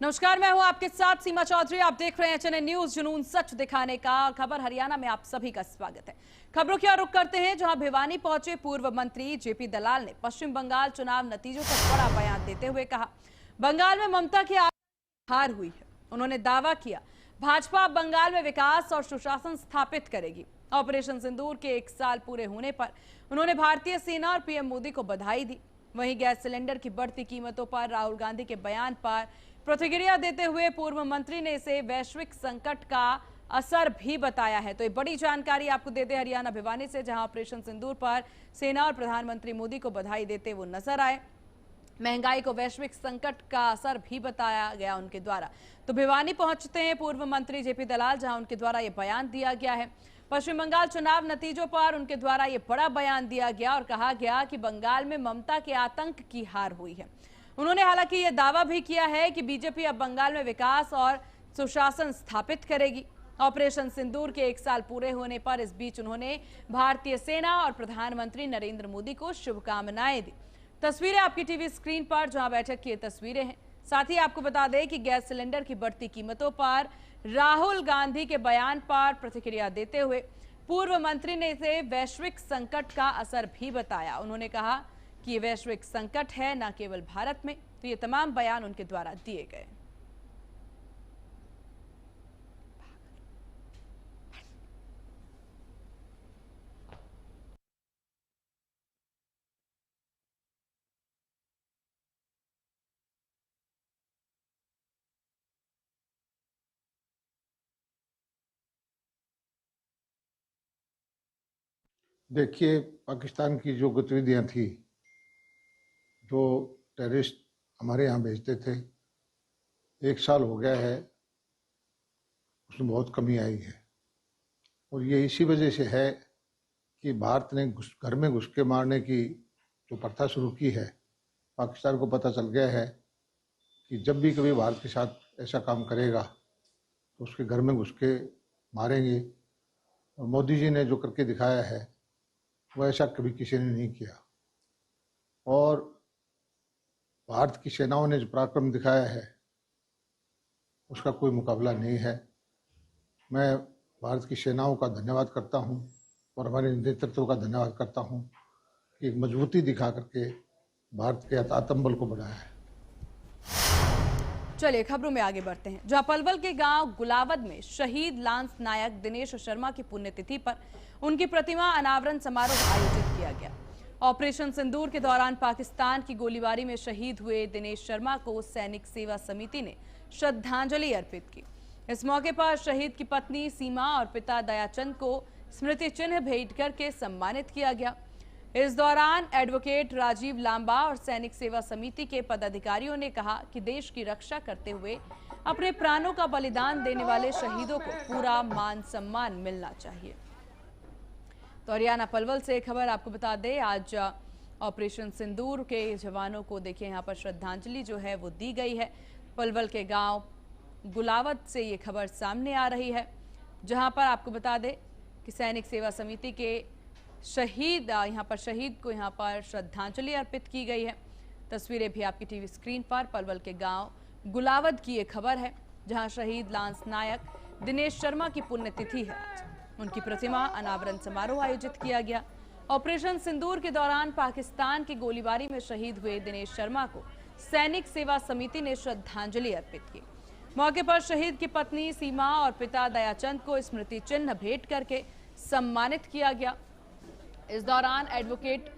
नमस्कार, मैं हूं आपके साथ सीमा चौधरी। आप देख रहे हैं चैनल न्यूज, जुनून सच दिखाने का। खबर हरियाणा में आप सभी का स्वागत है। खबरों की ओर रुख करते हैं, जहां भिवानी पहुंचे पूर्व मंत्री जेपी दलाल ने पश्चिम बंगाल चुनाव नतीजों पर बड़ा बयान देते हुए कहा, बंगाल में ममता की हार हुई है। उन्होंने दावा किया, भाजपा बंगाल में विकास और सुशासन स्थापित करेगी। ऑपरेशन सिंदूर के 1 साल पूरे होने पर उन्होंने भारतीय सेना और पीएम मोदी को बधाई दी। वहीं गैस सिलेंडर की बढ़ती कीमतों पर राहुल गांधी के बयान पर प्रतिक्रिया देते हुए पूर्व मंत्री ने इसे वैश्विक संकट का असर भी बताया है। तो ये बड़ी जानकारी आपको देते हरियाणा भिवानी से, जहां ऑपरेशन सिंदूर पर सेना और प्रधानमंत्री मोदी को बधाई देते वो नजर आए। महंगाई को वैश्विक संकट का असर भी बताया गया उनके द्वारा। तो भिवानी पहुंचते हैं पूर्व मंत्री जेपी दलाल, जहां उनके द्वारा ये बयान दिया गया है। पश्चिम बंगाल चुनाव नतीजों पर उनके द्वारा ये बड़ा बयान दिया गया और कहा गया कि बंगाल में ममता के आतंक की हार हुई है। उन्होंने हालांकि यह दावा भी किया है कि बीजेपी अब बंगाल में विकास और सुशासन स्थापित करेगी। ऑपरेशन सिंदूर के 1 साल पूरे होने पर इस बीच उन्होंने भारतीय सेना और प्रधानमंत्री नरेंद्र मोदी को शुभकामनाएं दी। तस्वीरें आपकी टीवी स्क्रीन पर, जहां बैठक की तस्वीरें हैं। साथ ही आपको बता दें कि गैस सिलेंडर की बढ़ती कीमतों पर राहुल गांधी के बयान पर प्रतिक्रिया देते हुए पूर्व मंत्री ने इसे वैश्विक संकट का असर भी बताया। उन्होंने कहा कि ये वैश्विक संकट है, न केवल भारत में। तो ये तमाम बयान उनके द्वारा दिए गए। देखिए, पाकिस्तान की जो गतिविधियां थी, जो टेररिस्ट हमारे यहाँ भेजते थे, 1 साल हो गया है, उसमें बहुत कमी आई है। और ये इसी वजह से है कि भारत ने घर में घुस के मारने की जो प्रथा शुरू की है। पाकिस्तान को पता चल गया है कि जब भी कभी भारत के साथ ऐसा काम करेगा तो उसके घर में घुस के मारेंगे। और मोदी जी ने जो करके दिखाया है वो ऐसा कभी किसी ने नहीं किया। और भारत की सेनाओं ने जो पराक्रम दिखाया है उसका कोई मुकाबला नहीं है। मैं भारत की सेनाओं का धन्यवाद करता हूं और हमारे नेतृत्व का धन्यवाद करता हूं कि एक मजबूती दिखा करके भारत के आत्मबल को बढ़ाया है। चलिए खबरों में आगे बढ़ते हैं, जहां पलवल के गांव गुलावद में शहीद लांस नायक दिनेश शर्मा की पुण्यतिथि पर उनकी प्रतिमा अनावरण समारोह आयोजित किया गया। ऑपरेशन सिंदूर के दौरान पाकिस्तान की गोलीबारी में शहीद हुए दिनेश शर्मा को सैनिक सेवा समिति ने श्रद्धांजलि अर्पित की। इस मौके पर शहीद की पत्नी सीमा और पिता दयाचंद को स्मृति चिन्ह भेंट करके सम्मानित किया गया। इस दौरान एडवोकेट राजीव लांबा और सैनिक सेवा समिति के पदाधिकारियों ने कहा कि देश की रक्षा करते हुए अपने प्राणों का बलिदान देने वाले शहीदों को पूरा मान सम्मान मिलना चाहिए। तो हरियाणा पलवल से खबर आपको बता दें, आज ऑपरेशन सिंदूर के जवानों को देखिए यहाँ पर श्रद्धांजलि जो है वो दी गई है। पलवल के गांव गुलावद से ये खबर सामने आ रही है, जहां पर आपको बता दें कि सैनिक सेवा समिति के शहीद को यहाँ पर श्रद्धांजलि अर्पित की गई है। तस्वीरें भी आपकी टीवी स्क्रीन पर पलवल के गांव गुलावद की ये खबर है, जहां शहीद लांस नायक दिनेश शर्मा की पुण्यतिथि है। उनकी प्रतिमा अनावरण समारोह आयोजित किया गया। ऑपरेशन सिंदूर के दौरान पाकिस्तान की गोलीबारी में शहीद हुए दिनेश शर्मा को सैनिक सेवा समिति ने श्रद्धांजलि अर्पित की। मौके पर शहीद की पत्नी सीमा और पिता दयाचंद को स्मृति चिन्ह भेंट करके सम्मानित किया गया। इस दौरान एडवोकेट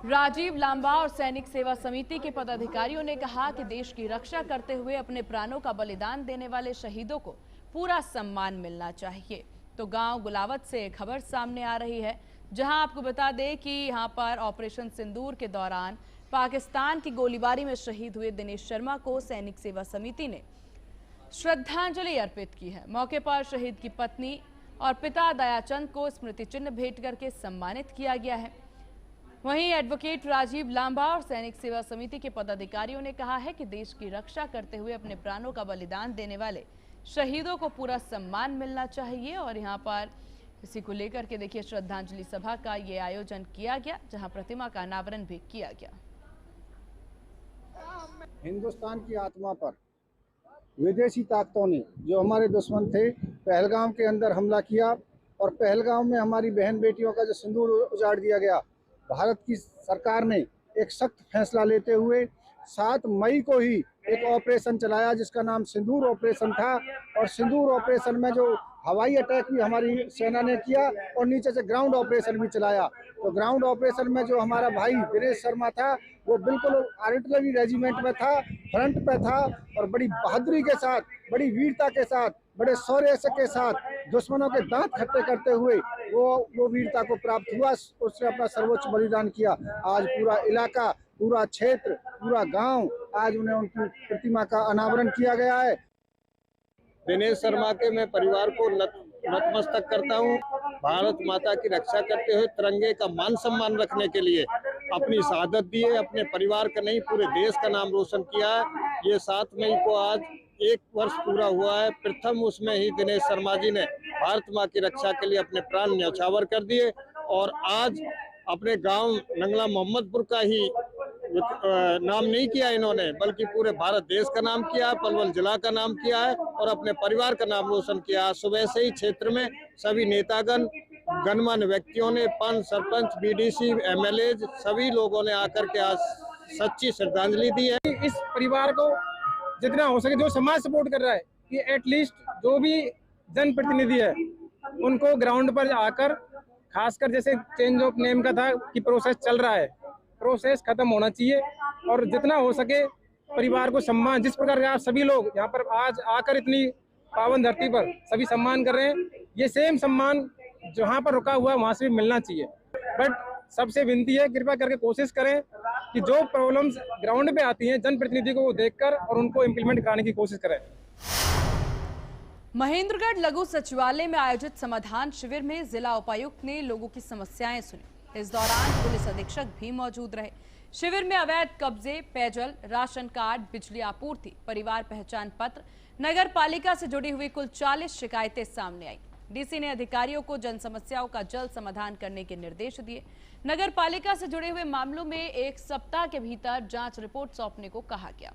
राजीव लांबा और सैनिक सेवा समिति के पदाधिकारियों ने कहा कि देश की रक्षा करते हुए अपने प्राणों का बलिदान देने वाले शहीदों को पूरा सम्मान मिलना चाहिए। तो गांव गुलावद से खबर सामने आ रही है, जहां आपको बता दें कि यहां पर ऑपरेशन सिंदूर के दौरान पाकिस्तान की गोलीबारी में शहीद हुए दिनेश शर्मा को सैनिक सेवा समिति ने श्रद्धांजलि अर्पित की है। मौके पर शहीद की पत्नी और पिता दयाचंद को स्मृति चिन्ह भेंट करके सम्मानित किया गया है। वहीं एडवोकेट राजीव लांबा और सैनिक सेवा समिति के पदाधिकारियों ने कहा है कि देश की रक्षा करते हुए अपने प्राणों का बलिदान देने वाले शहीदों को पूरा सम्मान मिलना चाहिए। और यहाँ पर इसी को लेकर के देखिए श्रद्धांजलि सभा का ये आयोजन किया गया, जहां प्रतिमा का अनावरण भी किया गया। हिंदुस्तान की आत्मा पर विदेशी ताकतों ने, जो हमारे दुश्मन थे, पहलगाम के अंदर हमला किया और पहलगाम में हमारी बहन बेटियों का जो सिंदूर उजाड़ दिया गया। भारत की सरकार ने एक सख्त फैसला लेते हुए 7 मई को ही एक ऑपरेशन चलाया जिसका नाम सिंदूर ऑपरेशन था। और सिंदूर ऑपरेशन में जो हवाई अटैक भी हमारी सेना ने किया और नीचे से ग्राउंड ऑपरेशन भी चलाया। तो ग्राउंड ऑपरेशन में जो हमारा भाई दिनेश शर्मा था वो बिल्कुल आर्टिलरी रेजिमेंट में था, फ्रंट पे था और बड़ी बहादुरी के साथ, बड़ी वीरता के साथ, बड़े शौर्य के साथ दुश्मनों के दांत खट्टे करते हुए वो वीरता को प्राप्त हुआ। उसने अपना सर्वोच्च बलिदान किया। आज पूरा इलाका, पूरा क्षेत्र, पूरा गांव, आज उन्हें उनकी प्रतिमा का अनावरण किया गया है। दिनेश शर्मा के मैं परिवार को नतमस्तक करता हूँ। भारत माता की रक्षा करते हुए तिरंगे का मान सम्मान रखने के लिए अपनी शहादत दी है। अपने परिवार का नहीं, पूरे देश का नाम रोशन किया है। ये 7 मई को आज 1 वर्ष पूरा हुआ है। प्रथम उसमें ही दिनेश शर्मा जी ने भारत माँ की रक्षा के लिए अपने प्राण न्यौछावर कर दिए और आज अपने गांव नंगला मोहम्मदपुर का ही नाम नहीं किया इन्होंने, बल्कि पूरे भारत देश का नाम किया, पलवल जिला का नाम किया है और अपने परिवार का नाम रोशन किया। सुबह से ही क्षेत्र में सभी नेतागण, गणमान्य व्यक्तियों ने, पंच, सरपंच, बीडीसी, एमएलए सभी लोगों ने आकर के आज सच्ची श्रद्धांजलि दी है। इस परिवार को जितना हो सके, जो समाज सपोर्ट कर रहा है, कि एटलीस्ट जो भी जनप्रतिनिधि है उनको ग्राउंड पर आकर, खासकर जैसे चेंज ऑफ नेम का था कि प्रोसेस चल रहा है, प्रोसेस खत्म होना चाहिए और जितना हो सके परिवार को सम्मान, जिस प्रकार का आप सभी लोग यहाँ पर आज आकर इतनी पावन धरती पर सभी सम्मान कर रहे हैं, ये सेम सम्मान जहाँ पर रुका हुआ है वहाँ से भी मिलना चाहिए। बट सबसे विनती है, कृपया करके कोशिश करें कि जो प्रॉब्लम्स ग्राउंड पे आती हैं जनप्रतिनिधि को वो देखकर और उनको इम्प्लीमेंट कराने की कोशिश करें। महेंद्रगढ़ लघु सचिवालय में आयोजित समाधान शिविर में जिला उपायुक्त ने लोगों की समस्याएं सुनी। इस दौरान पुलिस अधीक्षक भी मौजूद रहे। शिविर में अवैध कब्जे, पेयजल, राशन कार्ड, बिजली आपूर्ति, परिवार पहचान पत्र, नगर पालिका से जुड़ी हुई कुल 40 शिकायतें सामने आई। डीसी ने अधिकारियों को जन समस्याओं का जल्द समाधान करने के निर्देश दिए। नगर पालिका से जुड़े हुए मामलों में 1 सप्ताह के भीतर जांच रिपोर्ट सौंपने को कहा गया।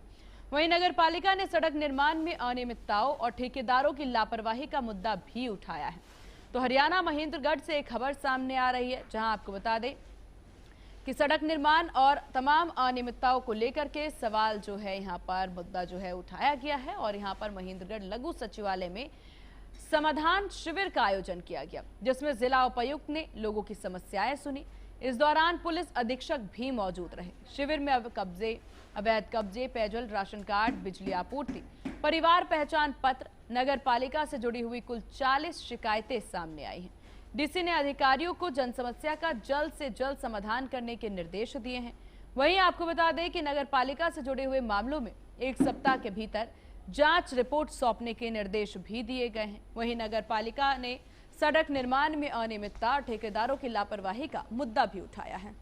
वहीं नगर पालिका ने सड़क निर्माण में अनियमितताओं और ठेकेदारों की लापरवाही का मुद्दा भी उठाया है। तो हरियाणा महेंद्रगढ़ से एक खबर सामने आ रही है, जहां आपको बता दें कि सड़क निर्माण और तमाम अनियमितताओं को लेकर के सवाल जो है यहाँ पर मुद्दा जो है उठाया गया है और यहाँ पर महेंद्रगढ़ लघु सचिवालय में समाधान शिविर का आयोजन किया गया, जिसमें जिला उपायुक्त ने लोगों की समस्याएं सुनी। इस दौरान पुलिस अधीक्षक भी मौजूद रहे। शिविर में अवैध कब्जे, पेयजल, राशन कार्ड, बिजली आपूर्ति, परिवार पहचान पत्र, नगर पालिका से जुड़ी हुई कुल 40 शिकायतें सामने आई हैं। डीसी ने अधिकारियों को जन समस्या का जल्द से जल्द समाधान करने के निर्देश दिए हैं। वहीं आपको बता दें कि नगर पालिका से जुड़े हुए मामलों में 1 सप्ताह के भीतर जांच रिपोर्ट सौंपने के निर्देश भी दिए गए हैं। वहीं नगर पालिका ने सड़क निर्माण में अनियमितता और ठेकेदारों की लापरवाही का मुद्दा भी उठाया है।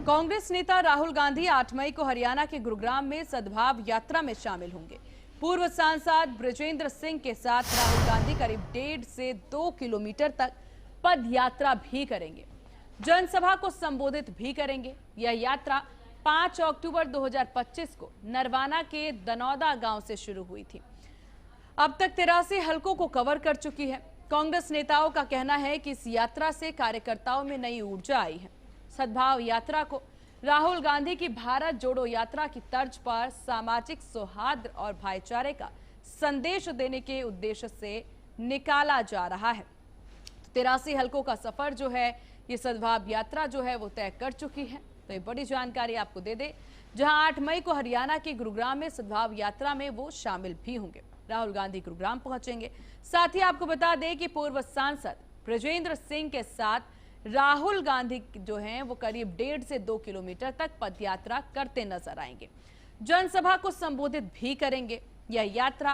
कांग्रेस नेता राहुल गांधी 8 मई को हरियाणा के गुरुग्राम में सद्भाव यात्रा में शामिल होंगे। पूर्व सांसद ब्रजेंद्र सिंह के साथ राहुल गांधी करीब 1.5 से 2 किलोमीटर तक पद यात्रा भी करेंगे। जनसभा को संबोधित भी करेंगे। यह यात्रा 5 अक्टूबर 2025 को नरवाना के दनौदा गांव से शुरू हुई थी। अब तक 83 हलकों को कवर कर चुकी है। कांग्रेस नेताओं का कहना है कि इस यात्रा से कार्यकर्ताओं में नई ऊर्जा आई है। सद्भाव यात्रा को राहुल गांधी की भारत जोड़ो यात्रा की तर्ज पर सामाजिक सौहार्द और भाईचारे का संदेश देने के उद्देश्य से निकाला जा रहा है। 83 हलकों का सफर जो है, ये सद्भाव यात्रा जो है वो तय कर चुकी है। तो ये बड़ी जानकारी आपको दे दे, जहां 8 मई को हरियाणा के गुरुग्राम में सद्भाव यात्रा में वो शामिल भी होंगे। राहुल गांधी गुरुग्राम पहुंचेंगे। साथ ही आपको बता दें कि पूर्व सांसद ब्रजेंद्र सिंह के साथ राहुल गांधी जो हैं वो करीब 1.5 से 2 किलोमीटर तक पदयात्रा करते नजर आएंगे। जनसभा को संबोधित भी करेंगे। यह यात्रा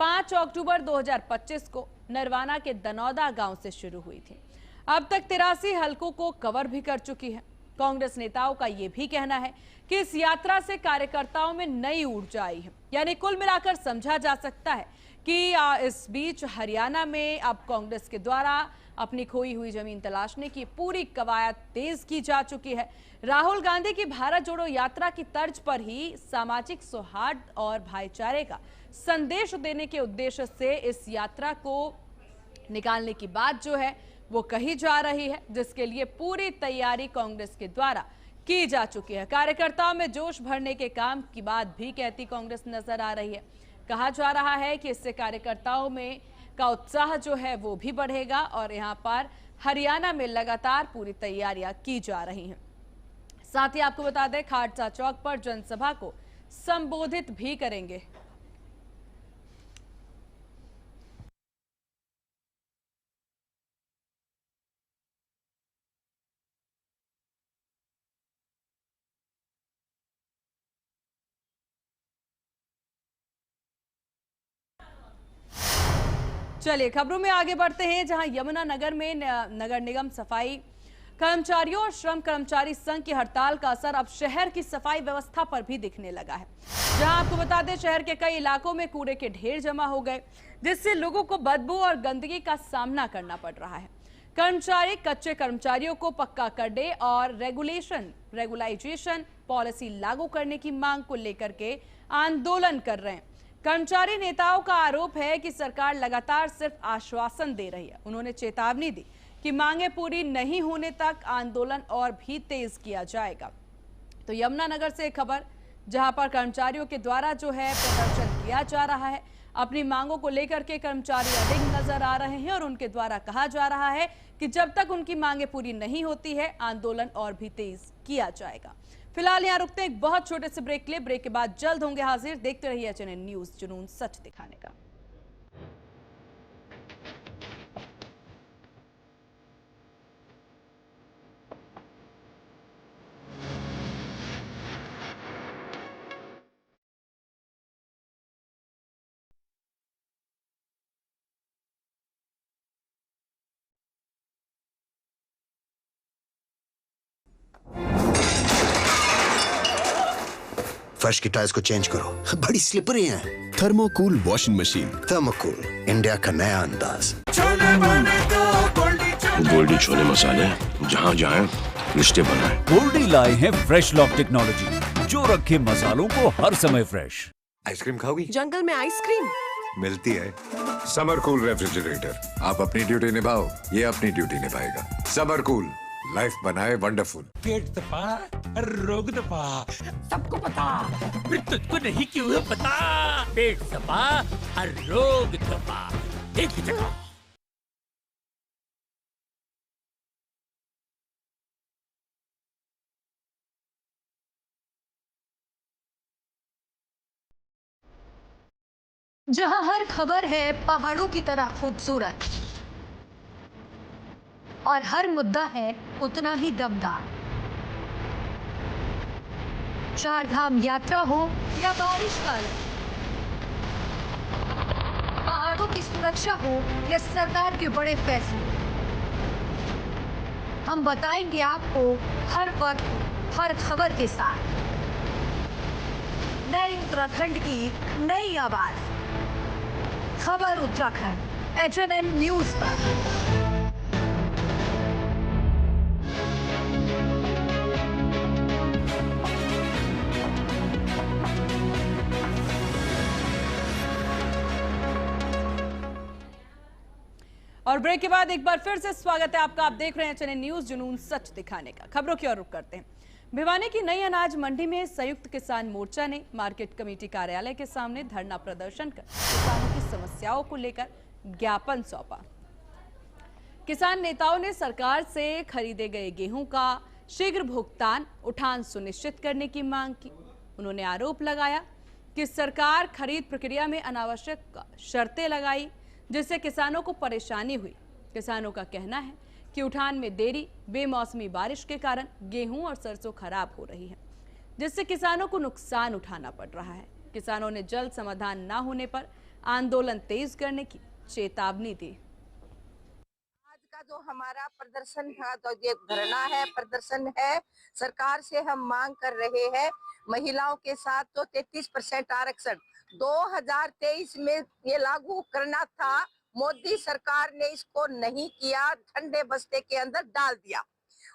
5 अक्टूबर 2025 को नरवाना के दनौदा गांव से शुरू हुई थी। अब तक 83 हलकों को कवर भी कर चुकी है। कांग्रेस नेताओं का यह भी कहना है कि इस यात्रा से कार्यकर्ताओं में नई ऊर्जा आई है। यानी कुल मिलाकर समझा जा सकता है कि इस बीच हरियाणा में अब कांग्रेस के द्वारा अपनी खोई हुई जमीन तलाशने की पूरी कवायद तेज की जा चुकी है। राहुल गांधी की भारत जोड़ो यात्रा की तर्ज पर ही सामाजिक सौहार्द और भाईचारे का संदेश देने के उद्देश्य से इस यात्रा को निकालने की बात जो है वो कही जा रही है, जिसके लिए पूरी तैयारी कांग्रेस के द्वारा की जा चुकी है। कार्यकर्ताओं में जोश भरने के काम की बात भी कहती कांग्रेस नजर आ रही है। कहा जा रहा है कि इससे कार्यकर्ताओं में का उत्साह जो है वो भी बढ़ेगा और यहां पर हरियाणा में लगातार पूरी तैयारियां की जा रही हैं। साथ ही आपको बता दें, खाटसा चौक पर जनसभा को संबोधित भी करेंगे। चलिए खबरों में आगे बढ़ते हैं, जहां यमुनानगर में नगर निगम सफाई कर्मचारियों और श्रम कर्मचारी संघ की हड़ताल का असर अब शहर की सफाई व्यवस्था पर भी दिखने लगा है। जहां आपको बता दें, शहर के कई इलाकों में कूड़े के ढेर जमा हो गए, जिससे लोगों को बदबू और गंदगी का सामना करना पड़ रहा है। कर्मचारी कच्चे कर्मचारियों को पक्का करने और रेगुलाइजेशन पॉलिसी लागू करने की मांग को लेकर के आंदोलन कर रहे हैं। कर्मचारी नेताओं का आरोप है कि सरकार लगातार सिर्फ आश्वासन दे रही है। उन्होंने चेतावनी दी कि मांगे पूरी नहीं होने तक आंदोलन और भी तेज किया जाएगा। तो यमुनानगर से एक खबर, जहां पर कर्मचारियों के द्वारा जो है प्रदर्शन किया जा रहा है। अपनी मांगों को लेकर के कर्मचारी अडिग नजर आ रहे हैं और उनके द्वारा कहा जा रहा है कि जब तक उनकी मांगे पूरी नहीं होती है आंदोलन और भी तेज किया जाएगा। फिलहाल यहाँ रुकते हैं एक बहुत छोटे से ब्रेक के लिए। ब्रेक के बाद जल्द होंगे हाजिर। देखते रहिए एचएनएन न्यूज़, जुनून सच दिखाने का। फर्श की टाइल्स को चेंज करो, बड़ी स्लिपरी हैं। थर्मोकूल वॉशिंग मशीन। थर्मोकूल, इंडिया का नया अंदाज। गोल्डी छोले मसाले, जहाँ जाए रिश्ते बनाए। गोल्डी लाए हैं फ्रेश लॉक टेक्नोलॉजी, जो रखे मसालों को हर समय फ्रेश। आइसक्रीम खाओगी? जंगल में आइसक्रीम मिलती है। समर कूल रेफ्रिजरेटर, आप अपनी ड्यूटी निभाओ, ये अपनी ड्यूटी निभाएगा। समर कूल, लाइफ बनाए वंडरफुल। पेट दबा, रोग दबा, सबको पता, फिर तुझको नहीं क्यों पता? पेट दबा, रोग दबा, एक ही जगह। जहां हर खबर है पहाड़ों की तरह खूबसूरत और हर मुद्दा है उतना ही दमदार। चार धाम यात्रा हो या बारिश का पहाड़ों की सुरक्षा हो या सरकार के बड़े फैसले, हम बताएंगे आपको हर वक्त हर खबर के साथ। नए उत्तराखंड की नई आवाज, खबर उत्तराखंड, एचएनएन न्यूज़ पर। और ब्रेक के बाद एक बार फिर से स्वागत है आपका। आप देख रहे हैं एचएनएन न्यूज़, जुनून सच दिखाने का। खबरों की ओर रुख करते हैं। भिवानी की नई अनाज मंडी में संयुक्त किसान मोर्चा ने मार्केट कमेटी कार्यालय के सामने धरना प्रदर्शन कर किसानों की समस्याओं को लेकर ज्ञापन सौंपा। किसान नेताओं ने सरकार से खरीदे गए गेहूं का शीघ्र भुगतान उठान सुनिश्चित करने की मांग की। उन्होंने आरोप लगाया कि सरकार खरीद प्रक्रिया में अनावश्यक शर्तें लगाई, जिससे किसानों को परेशानी हुई। किसानों का कहना है कि उठान में देरी, बेमौसमी बारिश के कारण गेहूं और सरसों खराब हो रही है, जिससे किसानों को नुकसान उठाना पड़ रहा है। किसानों ने जल्द समाधान न होने पर आंदोलन तेज करने की चेतावनी दी। आज का जो हमारा प्रदर्शन था, तो ये धरना है, प्रदर्शन है, सरकार से हम मांग कर रहे हैं महिलाओं के साथ तो 33% आरक्षण, 2023 में ये लागू करना था, मोदी सरकार ने इसको नहीं किया, ठंडे बस्ते के अंदर डाल दिया।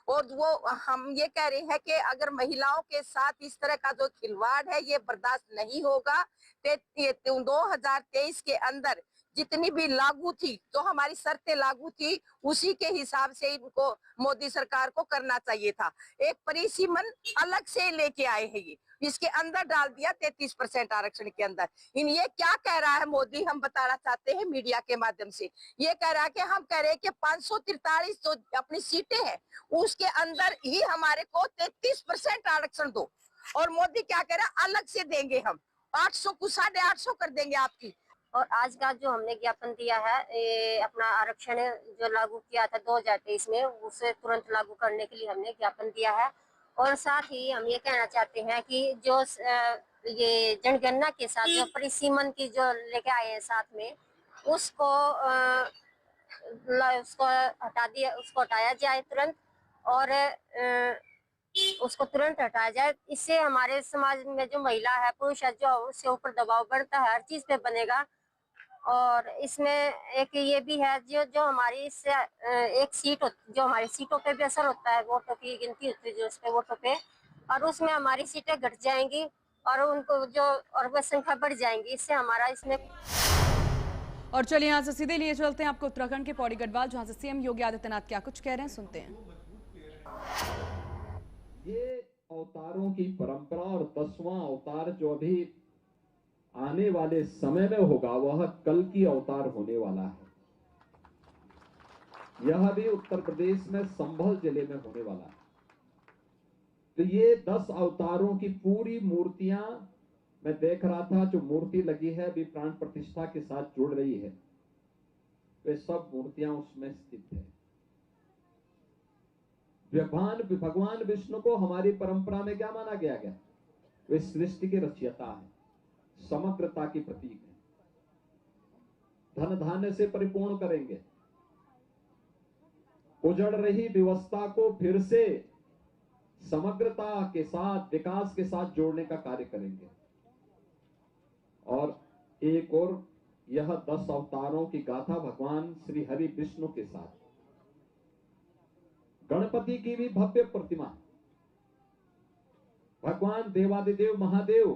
और वो हम ये कह रहे हैं कि अगर महिलाओं के साथ इस तरह का जो खिलवाड़ है ये बर्दाश्त नहीं होगा। 2023 के अंदर जितनी भी लागू थी, जो हमारी शर्तें लागू थी, उसी के हिसाब से इनको मोदी सरकार को करना चाहिए था। एक परिसीमन अलग से लेके आए हैं, ये इसके अंदर डाल दिया 33% आरक्षण के अंदर। इन ये क्या कह रहा है मोदी, हम बताना चाहते हैं मीडिया के माध्यम से। ये कह रहा है कि हम कह रहे हैं कि 543 जो अपनी सीटें हैं उसके अंदर ही हमारे को 33% आरक्षण दो, और मोदी क्या कह रहा है अलग से देंगे, हम 800 को 850 कर देंगे आपकी। और आज का जो हमने ज्ञापन दिया है, अपना आरक्षण जो लागू किया था 2023 में, उसे तुरंत लागू करने के लिए हमने ज्ञापन दिया है। और साथ ही हम ये कहना चाहते हैं कि जो ये जनगणना के साथ जो परिसीमन की जो लेके आए हैं साथ में, उसको हटाया जाए तुरंत, और उसको तुरंत हटाया जाए। इससे हमारे समाज में जो महिला है, पुरुष है, जो उसके ऊपर दबाव बढ़ता है, हर चीज पे बनेगा। और इसमें एक ये भी है जो हमारी इससे एक सीट जो हमारी सीटों पे भी असर होता है, वोटों की गिनती होती है जो उस पे वोटों पे, और उसमें हमारी सीटें घट जाएंगी और उनको जो और वह संख्या बढ़ जाएंगी। इससे हमारा इसमें। और चलिए यहाँ से सीधे लिए चलते हैं आपको उत्तराखंड के पौड़ी गढ़वाल, जहाँ से सीएम योगी आदित्यनाथ क्या कुछ कह रहे हैं, सुनते हैं। ये अवतारों की परंपरा और 10वां अवतार जो अभी आने वाले समय में होगा, वह कल की अवतार होने वाला है। यह भी उत्तर प्रदेश में संभल जिले में होने वाला है। तो ये 10 अवतारों की पूरी मूर्तियां मैं देख रहा था, जो मूर्ति लगी है अभी प्राण प्रतिष्ठा के साथ जुड़ रही है, वे सब मूर्तियां उसमें स्थित है। भगवान विष्णु को हमारी परंपरा में क्या माना गया है? वे सृष्टि के रचयिता है, समग्रता की प्रतीक है, धन धान्य से परिपूर्ण करेंगे, उजड़ रही व्यवस्था को फिर से समग्रता के साथ, विकास के साथ जोड़ने का कार्य करेंगे। और एक और यह 10 अवतारों की गाथा भगवान श्री हरि विष्णु के साथ। गणपति की भी भव्य प्रतिमा, भगवान देवादिदेव महादेव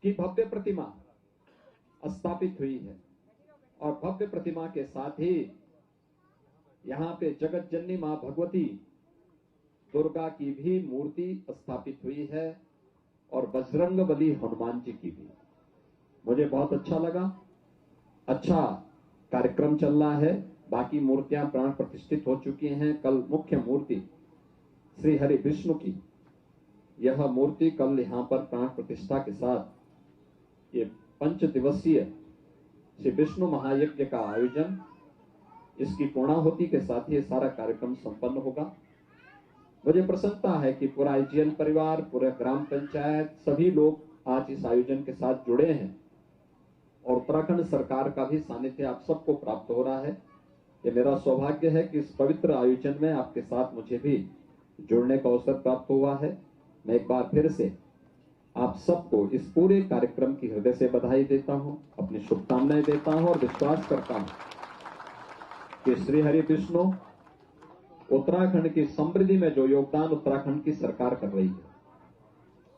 की भव्य प्रतिमा स्थापित हुई है। और भव्य प्रतिमा के साथ ही यहाँ पे जगत जननी मां भगवती दुर्गा की भी मूर्ति स्थापित हुई है, और बजरंगबली हनुमान जी की भी। मुझे बहुत अच्छा लगा, अच्छा कार्यक्रम चल रहा है। बाकी मूर्तियां प्राण प्रतिष्ठित हो चुकी हैं। कल मुख्य मूर्ति श्री हरि विष्णु की यह मूर्ति कल यहाँ पर प्राण प्रतिष्ठा के साथ ये 5 दिवसीय श्री विष्णु महायज्ञ का आयोजन, इसकी पूर्णाहुति के साथ ये सारा कार्यक्रम संपन्न होगा। मुझे प्रसन्नता है कि पूरा आईजीएल परिवार, पूरा ग्राम पंचायत, सभी लोग आज इस आयोजन के साथ जुड़े हैं, और उत्तराखंड सरकार का भी सानिध्य आप सबको प्राप्त हो रहा है। ये मेरा सौभाग्य है कि इस पवित्र आयोजन में आपके साथ मुझे भी जुड़ने का अवसर प्राप्त हुआ है। मैं एक बार फिर से आप सबको इस पूरे कार्यक्रम की हृदय से बधाई देता हूं, अपनी शुभकामनाएं देता हूं, और विश्वास करता हूं कि श्री हरि विष्णु उत्तराखंड की समृद्धि में जो योगदान उत्तराखंड की सरकार कर रही है,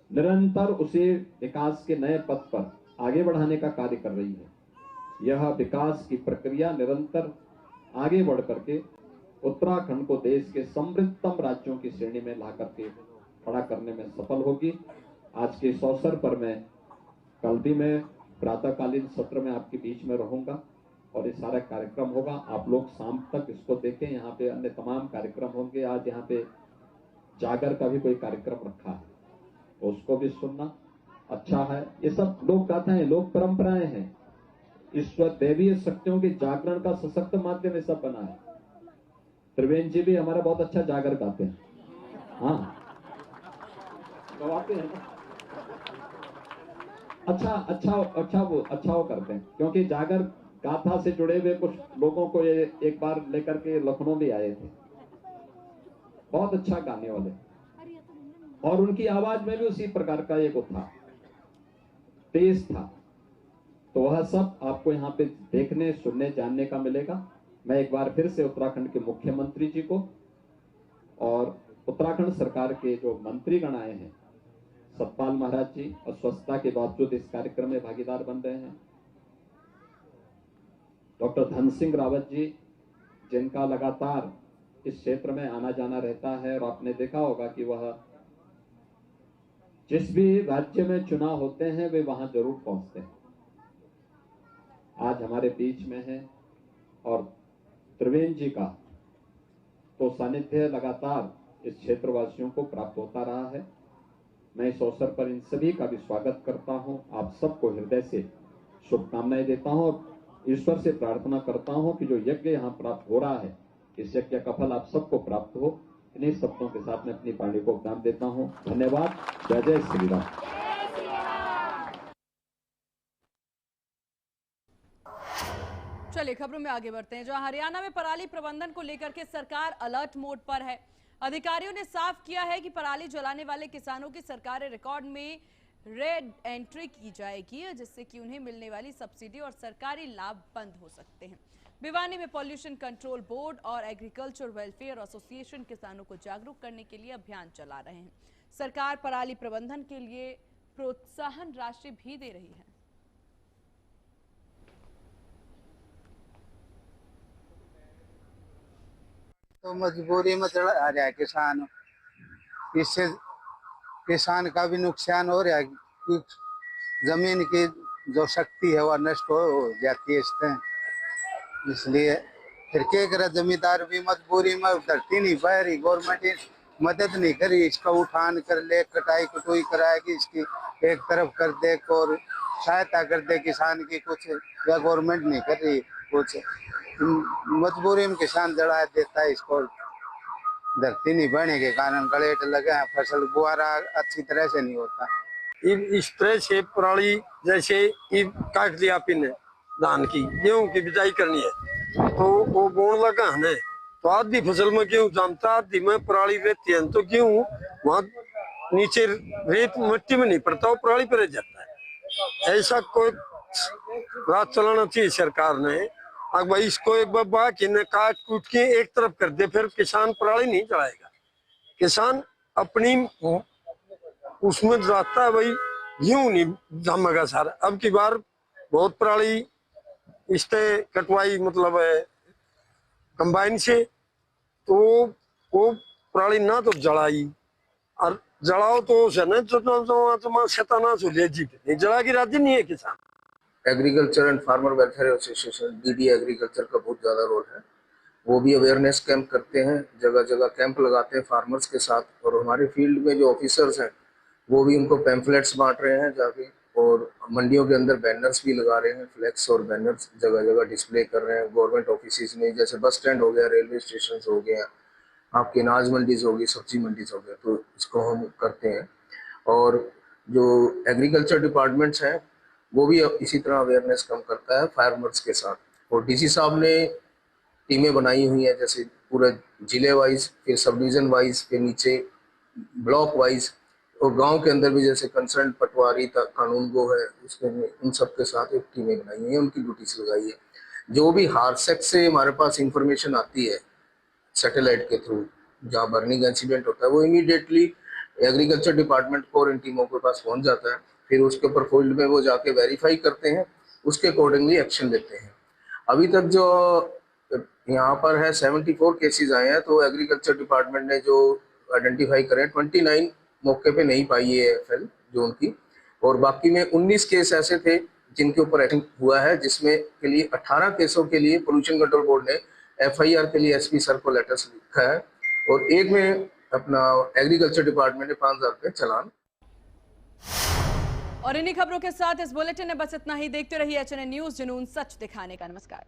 निरंतर उसे विकास के नए पथ पर आगे बढ़ाने का कार्य कर रही है। यह विकास की प्रक्रिया निरंतर आगे बढ़ करके उत्तराखंड को देश के समृद्धतम राज्यों की श्रेणी में ला करके खड़ा करने में सफल होगी। आज के इस अवसर पर मैं कल भी मैं प्रातःकालीन सत्र में आपके बीच में रहूंगा, और ये सारा कार्यक्रम होगा। आप लोग शाम तक इसको देखें। यहाँ पे अन्य तमाम कार्यक्रम होंगे। आज यहाँ पे जागर का भी कोई कार्यक्रम रखा है, तो उसको भी सुनना अच्छा है। ये सब लोक गाथाएं, लोक परंपराएं हैं। ईश्वर दैवीय शक्तियों के जागरण का सशक्त माध्यम सब बना है। त्रिवेंद्र जी भी हमारा बहुत अच्छा जागर गाते हैं। हाँ, गवाते हैं ना। अच्छा वो करते हैं, क्योंकि जागर गाथा से जुड़े हुए कुछ लोगों को ये एक बार लेकर के लखनऊ भी आए थे, बहुत अच्छा गाने वाले, और उनकी आवाज में भी उसी प्रकार का एक था। तेज था, तो वह सब आपको यहाँ पे देखने, सुनने, जानने का मिलेगा। मैं एक बार फिर से उत्तराखंड के मुख्यमंत्री जी को और उत्तराखंड सरकार के जो मंत्रीगण आए हैं, सतपाल महाराज जी, अस्वस्थता के बावजूद इस कार्यक्रम में भागीदार बन रहे हैं, डॉक्टर धन सिंह रावत जी, जिनका लगातार इस क्षेत्र में आना जाना रहता है, और आपने देखा होगा कि वह जिस भी राज्य में चुनाव होते हैं वे वहां जरूर पहुंचते हैं, आज हमारे बीच में है। और त्रिवेंद्र जी का तो सानिध्य लगातार इस क्षेत्रवासियों को प्राप्त होता रहा है। मैं इस अवसर पर इन सभी का भी स्वागत करता हूं, आप सबको हृदय से शुभकामनाएं देता हूं और ईश्वर से प्रार्थना करता हूं कि जो यज्ञ यहाँ प्राप्त हो रहा है, इस यज्ञ का फल आप सबको प्राप्त हो। इन्हीं शब्दों के साथ मैं अपनी पार्टी को उपदान देता हूं। धन्यवाद। जय जय श्री राम। चलिए खबरों में आगे बढ़ते हैं, जहां हरियाणा में पराली प्रबंधन को लेकर के सरकार अलर्ट मोड पर है। अधिकारियों ने साफ किया है कि पराली जलाने वाले किसानों की सरकारी रिकॉर्ड में रेड एंट्री की जाएगी, जिससे कि उन्हें मिलने वाली सब्सिडी और सरकारी लाभ बंद हो सकते हैं। भिवानी में पॉल्यूशन कंट्रोल बोर्ड और एग्रीकल्चर वेलफेयर एसोसिएशन किसानों को जागरूक करने के लिए अभियान चला रहे हैं। सरकार पराली प्रबंधन के लिए प्रोत्साहन राशि भी दे रही है। तो मजबूरी में चढ़ा आ रहा है किसान, इससे किसान का भी नुकसान हो रहा है, जमीन की जो शक्ति है वह नष्ट हो जाती है इससे। इसलिए फिर क्या करे, जमींदार भी मजबूरी में धरती नहीं पा रही, गवर्नमेंट मदद नहीं करी, इसका उठान कर ले, कटाई कटुई कराएगी, इसकी एक तरफ कर दे और सहायता कर दे किसान की कुछ, या गवर्नमेंट नहीं कर रही कुछ, मजबूरी में किसान जड़ा देता है इसको। धरती नहीं बढ़ने के कारण गलेट लगे हैं, फसल बुआरा अच्छी तरह से नहीं होता। इस तरह से पराली जैसे काट दिया पिन धान की, गेहूं की बिजाई करनी है तो वो बोन लगा है, तो आधी फसल में गेहूं जमता, आधी में पराली रहती है, तो गेहूं वहाँ नीचे रेत मिट्टी में नहीं पड़ता, वो पराली पर रह जाता है। ऐसा कोई रात चलाना चाहिए सरकार ने। अब भाई इसको एक बार ने काट कूट के एक तरफ कर दे, फिर किसान पराली नहीं चलाएगा। किसान अपनी उसमें जाता है, भाई गेहूं नहीं जमेगा सारा। अब की बार बहुत पराली इससे कटवाई, मतलब है कंबाइन से, तो वो पराली ना तो जलाई, और जलाओ तो शताना नहीं जला की राजी नहीं है किसान। Agriculture and farmer welfare association DD agriculture का बहुत ज़्यादा रोल है। वो भी अवेयरनेस कैंप करते हैं, जगह जगह कैंप लगाते हैं फार्मर्स के साथ, और हमारे फील्ड में जो ऑफिसर्स हैं वो भी उनको पैम्फलेट्स बांट रहे हैं जाके, और मंडियों के अंदर बैनर्स भी लगा रहे हैं, फ्लैक्स और बैनर्स जगह जगह डिस्प्ले कर रहे हैं। गवर्नमेंट ऑफिस में जैसे बस स्टैंड हो गया, रेलवे स्टेशन हो गया, आपकी अनाज मंडीज होगी, सब्जी मंडीज हो गया, तो इसको हम करते हैं। और जो एग्रीकल्चर डिपार्टमेंट्स हैं वो भी इसी तरह अवेयरनेस कम करता है फार्मर्स के साथ। और डीसी साहब ने टीमें बनाई हुई हैं, जैसे पूरे जिले वाइज, फिर सब डिवीजन वाइज, फिर नीचे ब्लॉक वाइज, और गांव के अंदर भी जैसे कंसर्न पटवारी कानून गो है, उसके उन सब के साथ एक टीमें बनाई हुई है, उनकी ड्यूटीज लगाई है। जो भी हार्सेक से हमारे पास इंफॉर्मेशन आती है सैटेलाइट के थ्रू, जहाँ बर्निंग इंसिडेंट होता है, वो इमीडिएटली एग्रीकल्चर डिपार्टमेंट को और इन टीमों के पास पहुंच जाता है। फिर उसके ऊपर फील्ड में वो जाके वेरीफाई करते हैं, उसके अकॉर्डिंगली एक्शन लेते हैं। अभी तक जो यहाँ पर है 74 केसेस आए हैं, तो एग्रीकल्चर डिपार्टमेंट ने जो आइडेंटिफाई करे 29 मौके पे नहीं पाई है एफएल जोन की, और बाकी में 19 केस ऐसे थे जिनके ऊपर एक्शन हुआ है, जिसमें के लिए 18 केसों के लिए पोल्यूशन कंट्रोल बोर्ड ने एफआईआर के लिए एसपी सर को लेटर्स लिखा है, और एक में अपना एग्रीकल्चर डिपार्टमेंट ने 5,000 रुपये चालान। और इन्हीं खबरों के साथ इस बुलेटिन में बस इतना ही। देखते रहिए एचएनएन न्यूज़, जुनून सच दिखाने का। नमस्कार।